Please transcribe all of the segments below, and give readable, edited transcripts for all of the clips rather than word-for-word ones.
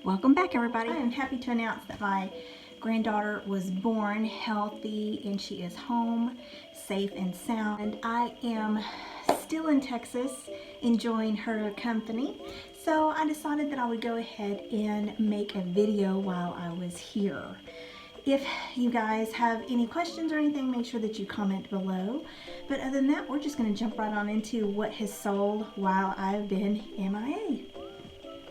Welcome back, everybody. I am happy to announce that my granddaughter was born healthy and she is home, safe and sound. And I am still in Texas enjoying her company. So I decided that I would go ahead and make a video while I was here. If you guys have any questions or anything, make sure that you comment below. But other than that, we're just going to jump right on into what has sold while I've been MIA.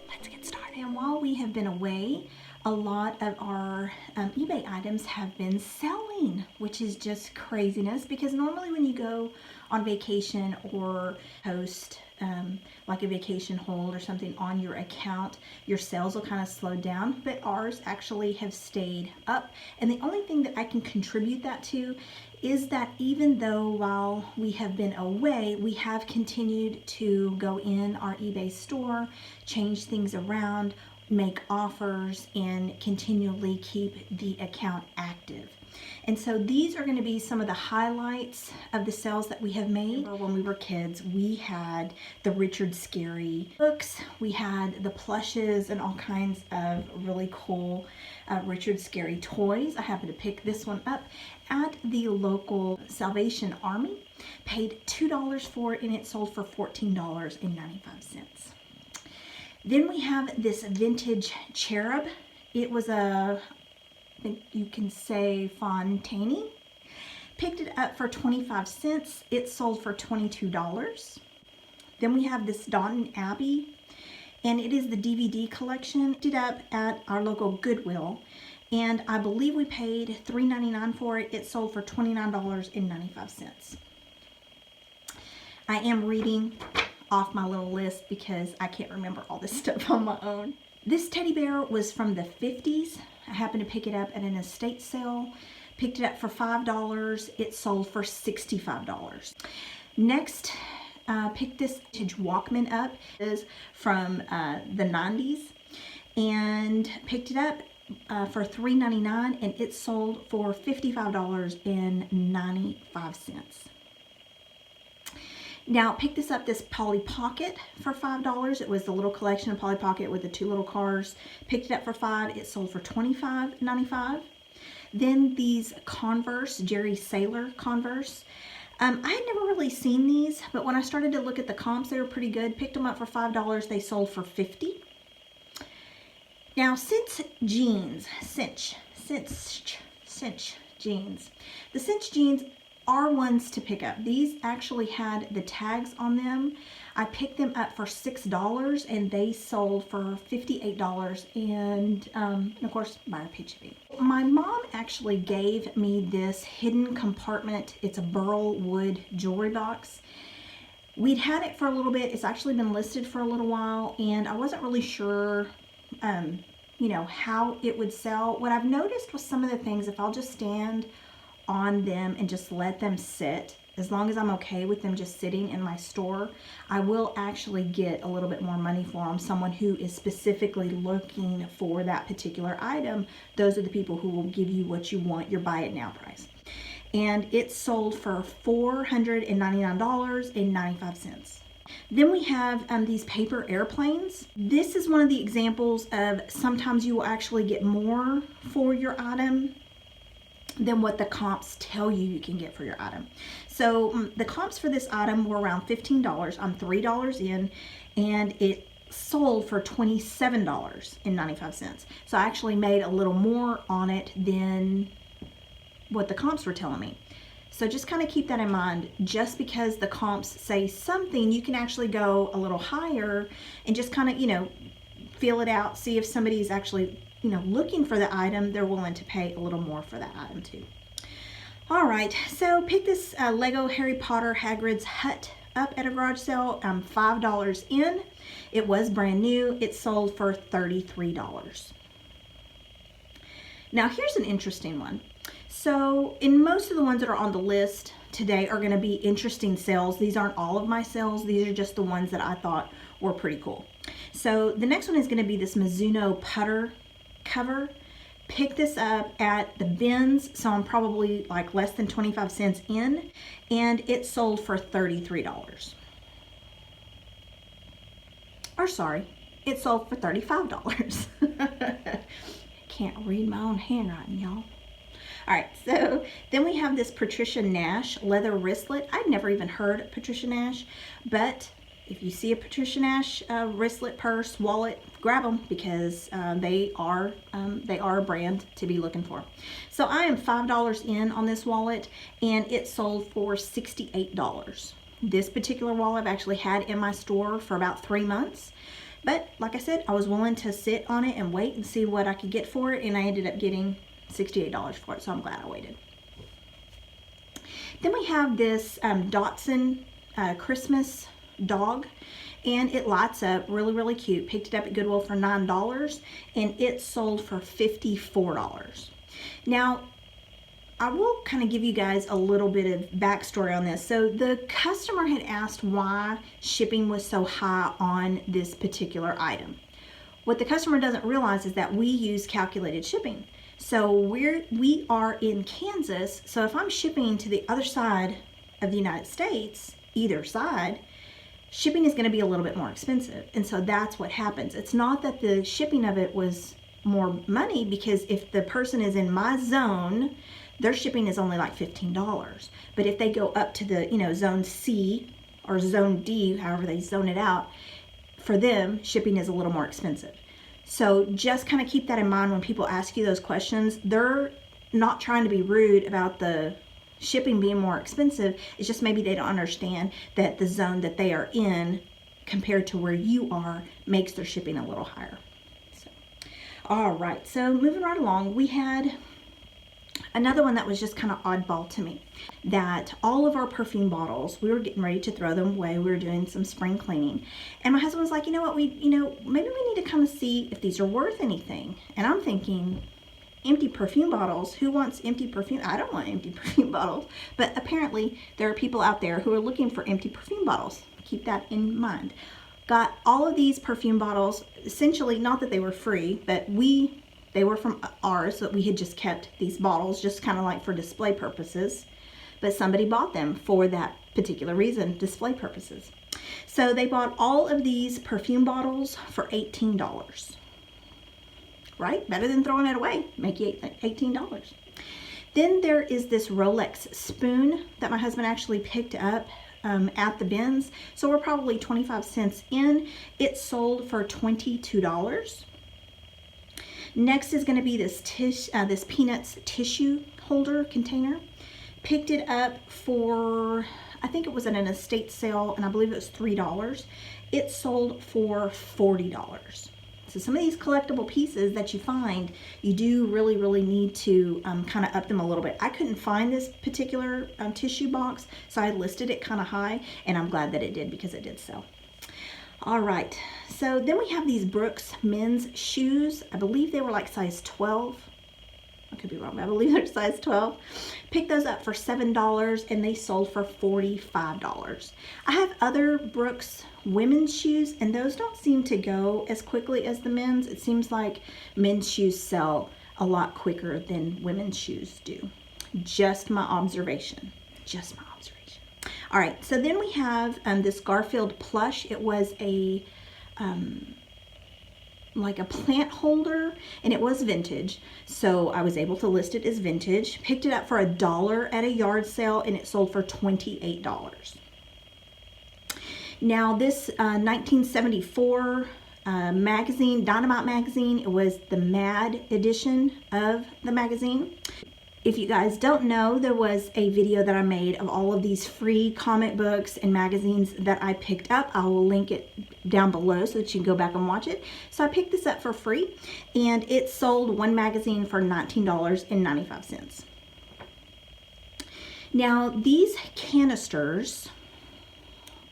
Let's get started. And while we have been away, a lot of our eBay items have been selling, which is just craziness, because normally when you go on vacation or host like a vacation hold or something on your account, your sales will kind of slow down, but ours actually have stayed up. And the only thing that I can contribute that to is that even though while we have been away, we have continued to go in our eBay store, change things around, make offers, and continually keep the account active. And so these are going to be some of the highlights of the sales that we have made. When we were kids, we had the Richard Scarry books, we had the plushes, and all kinds of really cool Richard Scarry toys. I happened to pick this one up at the local Salvation Army, paid $2 for it, and it sold for $14.95. Then we have this vintage cherub. It was a, I think you can say, Fontaine. Picked it up for 25 cents. It sold for $22. Then we have this Downton Abbey, and it is the DVD collection. Picked it up at our local Goodwill, and I believe we paid $3.99 for it. It sold for $29.95. I am reading off my little list because I can't remember all this stuff on my own. This teddy bear was from the 50s. I happened to pick it up at an estate sale. Picked it up for $5. It sold for $65. Next, picked this vintage Walkman up. It is from the 90s. And picked it up for $3.99, and it sold for $55.95. Now, picked this up, this Polly Pocket, for $5. It was the little collection of Polly Pocket with the two little cars. Picked it up for $5. It sold for $25.95. Then these Converse, Jerry Sailor Converse. I had never really seen these, but when I started to look at the comps, they were pretty good. Picked them up for $5. They sold for $50. Now, Cinch jeans, Cinch jeans. The Cinch jeans are ones to pick up. These actually had the tags on them. I picked them up for $6, and they sold for $58, and of course, buyer paid shipping. My mom actually gave me this hidden compartment. It's a burl wood jewelry box. We'd had it for a little bit. It's actually been listed for a little while, and I wasn't really sure you know, how it would sell. What I've noticed with some of the things, if I'll just stand on them and just let them sit, as long as I'm okay with them just sitting in my store, I will actually get a little bit more money for them. Someone who is specifically looking for that particular item, those are the people who will give you what you want, your buy it now price. And it sold for $499.95. Then we have these paper airplanes. This is one of the examples of sometimes you will actually get more for your item than what the comps tell you you can get for your item. So the comps for this item were around $15. I'm $3 in, and it sold for $27.95. So I actually made a little more on it than what the comps were telling me. So just kind of keep that in mind. Just because the comps say something, you can actually go a little higher and just kind of, you know, feel it out, see if somebody's actually, you know, looking for the item. They're willing to pay a little more for that item too. All right, so pick this Lego Harry Potter Hagrid's Hut up at a garage sale. $5 in. It was brand new. It sold for $33. Now here's an interesting one. So in most of the ones that are on the list today are going to be interesting sales. These aren't all of my sales. These are just the ones that I thought were pretty cool. So the next one is going to be this Mizuno putter cover. Pick this up at the bins, so I'm probably like less than 25 cents in, and it sold for $33. Or sorry, It sold for $35. Can't read my own handwriting, y'all. All right, so then we have this Patricia Nash leather wristlet. I'd never even heard of Patricia Nash, but if you see a Patricia Nash wristlet, purse, wallet, grab them, because they are a brand to be looking for. So I am $5 in on this wallet, and it sold for $68. This particular wallet I've actually had in my store for about 3 months. But like I said, I was willing to sit on it and wait and see what I could get for it, and I ended up getting $68 for it, so I'm glad I waited. Then we have this Dotson Christmas dog, and it lights up really, really cute. Picked it up at Goodwill for $9, and it sold for $54. Now, I will kind of give you guys a little bit of backstory on this. So the customer had asked why shipping was so high on this particular item. What the customer doesn't realize is that we use calculated shipping. So we are in Kansas, so if I'm shipping to the other side of the United States, either side, shipping is going to be a little bit more expensive. And so that's what happens. It's not that the shipping of it was more money, because if the person is in my zone, their shipping is only like $15. But if they go up to the, zone C or zone D, however they zone it out, for them, shipping is a little more expensive. So just kind of keep that in mind when people ask you those questions. They're not trying to be rude about the shipping being more expensive. It's just maybe they don't understand that the zone that they are in compared to where you are makes their shipping a little higher. So, all right, so moving right along, we had another one that was just kind of oddball to me, that all of our perfume bottles, we were getting ready to throw them away. We were doing some spring cleaning, and my husband was like, you know what, maybe we need to kind of see if these are worth anything. And I'm thinking, empty perfume bottles? Who wants empty perfume? I don't want empty perfume bottles. But apparently there are people out there who are looking for empty perfume bottles. Keep that in mind. Got all of these perfume bottles, essentially, not that they were free, but they were from ours, that we had just kept these bottles just kind of like for display purposes. But somebody bought them for that particular reason, display purposes. So they bought all of these perfume bottles for $18. Right? Better than throwing it away. Make you $18. Then there is this Rolex Spoon that my husband actually picked up at the bins. So we're probably 25 cents in. It sold for $22. Next is going to be this Peanuts tissue holder container. Picked it up for, I think it was at an estate sale, and I believe it was $3. It sold for $40. So some of these collectible pieces that you find, you do really, really need to kind of up them a little bit. I couldn't find this particular tissue box, so I listed it kind of high, and I'm glad that it did, because it did sell. All right, so then we have these Brooks men's shoes. I believe they were like size 12. I could be wrong, but I believe they're size 12. Picked those up for $7, and they sold for $45. I have other Brooks women's shoes, and those don't seem to go as quickly as the men's. It seems like men's shoes sell a lot quicker than women's shoes do. Just my observation. Just my observation. All right, so then we have this Garfield Plush. It was a like a plant holder, and it was vintage, so I was able to list it as vintage. Picked it up for $1 at a yard sale, and it sold for $28. Now this 1974 magazine, Dynamite Magazine, it was the Mad edition of the magazine. If you guys don't know, there was a video that I made of all of these free comic books and magazines that I picked up. I will link it down below so that you can go back and watch it. So I picked this up for free, and it sold one magazine for $19.95. Now these canisters,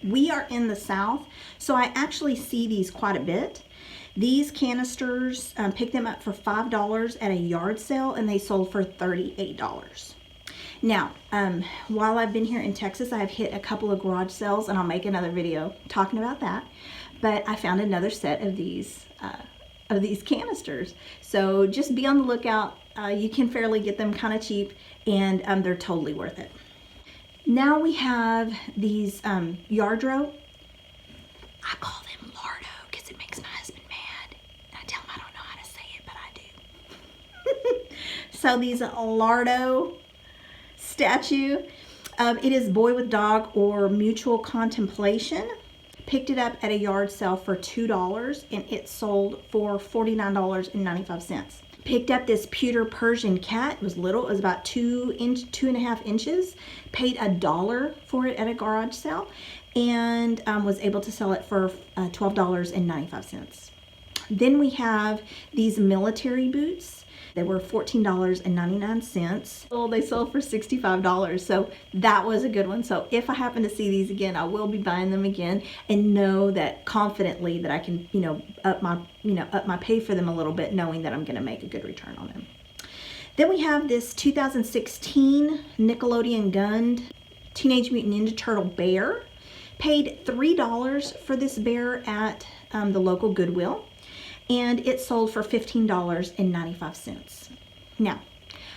we are in the South, so I actually see these quite a bit. These canisters, picked them up for $5 at a yard sale, and they sold for $38. Now, while I've been here in Texas, I have hit a couple of garage sales, and I'll make another video talking about that. But I found another set of these canisters. So just be on the lookout. You can fairly get them kind of cheap, and they're totally worth it. Now we have these Yardro. I call them Lardo because it makes my husband mad. So these Lardo statue, it is Boy with Dog or Mutual Contemplation. Picked it up at a yard sale for $2 and it sold for $49.95. Picked up this pewter Persian cat. It was little, it was about 2.5 inches. Paid $1 for it at a garage sale and was able to sell it for $12.95. Then we have these military boots. They were $14.99. Oh, they sold for $65. So that was a good one. So if I happen to see these again, I will be buying them again and know that confidently that I can, up my pay for them a little bit, knowing that I'm going to make a good return on them. Then we have this 2016 Nickelodeon Gund Teenage Mutant Ninja Turtle bear. Paid $3 for this bear at the local Goodwill. And it sold for $15.95. Now,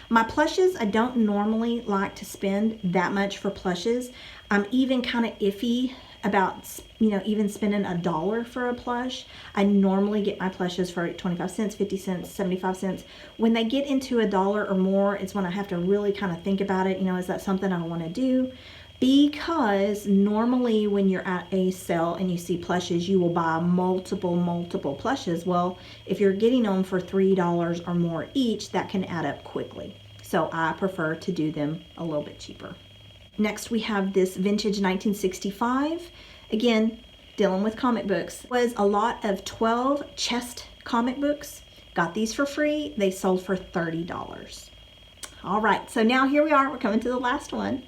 my plushes, I don't normally like to spend that much for plushes. I'm even kind of iffy about, even spending $1 for a plush. I normally get my plushes for 25 cents, 50 cents, 75 cents. When they get into $1 or more, it's when I have to really kind of think about it. Is that something I want to do? Because normally when you're at a sale and you see plushes, you will buy multiple plushes. Well, if you're getting them for $3 or more each, that can add up quickly. So I prefer to do them a little bit cheaper. Next, we have this vintage 1965. Again, dealing with comic books. It was a lot of 12 chest comic books. Got these for free. They sold for $30. All right, so now here we are. We're coming to the last one.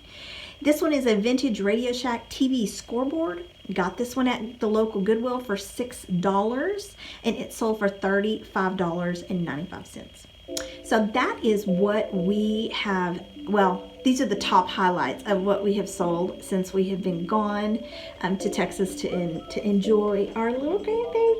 This one is a vintage Radio Shack TV scoreboard. Got this one at the local Goodwill for $6 and it sold for $35.95. So that is what we have. Well, these are the top highlights of what we have sold since we have been gone to Texas to enjoy our little grandbaby.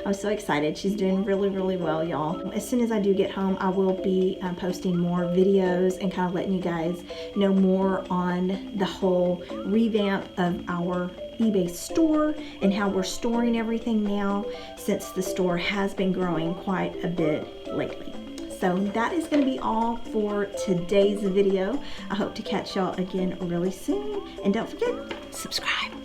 I'm so excited. She's doing really well, y'all. As soon as I do get home, I will be posting more videos and kind of letting you guys know more on the whole revamp of our eBay store and how we're storing everything now, since the store has been growing quite a bit lately. So that is going to be all for today's video. I hope to catch y'all again really soon. And don't forget, subscribe.